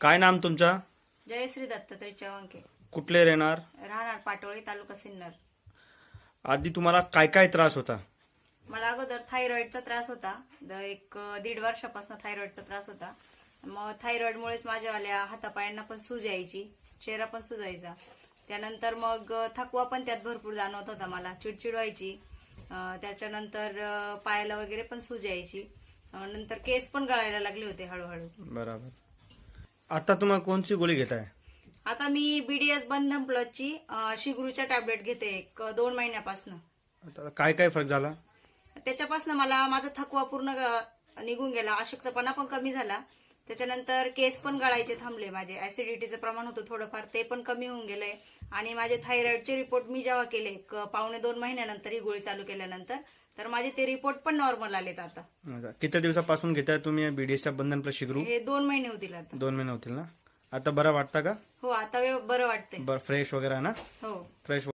काय नाम तुमचं? जयश्री दत्तात्रय चव्हाणके. कुठले राहणार? राहणार पाटोळी, तालुका सिन्नर. आधी तुम्हाला काय काय त्रास होता? मला अगोदर थायरॉइडचा त्रास होता. एक 1.5 वर्षापासून थायरॉइडचा त्रास होता. मग थायरॉइडमुळेच माझ्यावाल्या हातापायांना पण सूज यायची, चेहरा पण सुजायचा. त्यानंतर मग थकवा पण त्यात भरपूर जाणवत होता, मला चिडचिड व्हायची. त्याच्यानंतर पायाला वगैरे पण सूज यायची. नंतर केस पण गळायला लागले होते हळूहळू. बरोबर. आता तुम्हाला कोणती गोळी घेताय? आता मी बीडीएस बंधन प्लसची शिगरूच्या टॅबलेट घेते 2 महिन्यापासून. आता काय काय फरक झाला? त्याच्यापासून मला माझा थकवा पूर्ण निघून गेला, अशक्तपणा पण कमी झाला. त्याच्यानंतर केस पण गळायचे थांबले, माझे ऍसिडिटीचं प्रमाण होतं थोडंफार, ते पण कमी होऊन गेलंय. आणि माझे थायरॉइडचे रिपोर्ट मी जेव्हा केले 1.5-2 महिन्यानंतर ही गोळी चालू केल्यानंतर, तर माझे ते रिपोर्ट पण नॉर्मल आलेत आता. किती दिवसापासून घेताय तुम्ही बीडीएसच्या बंधन प्लस शिगरू? हे 2 महिने होतील आता. 2 महिने होतील ना? आता बरं वाटतं का? हो, आता बरं वाटतंय. बरं, फ्रेश वगैरे ना? हो. फ्रेश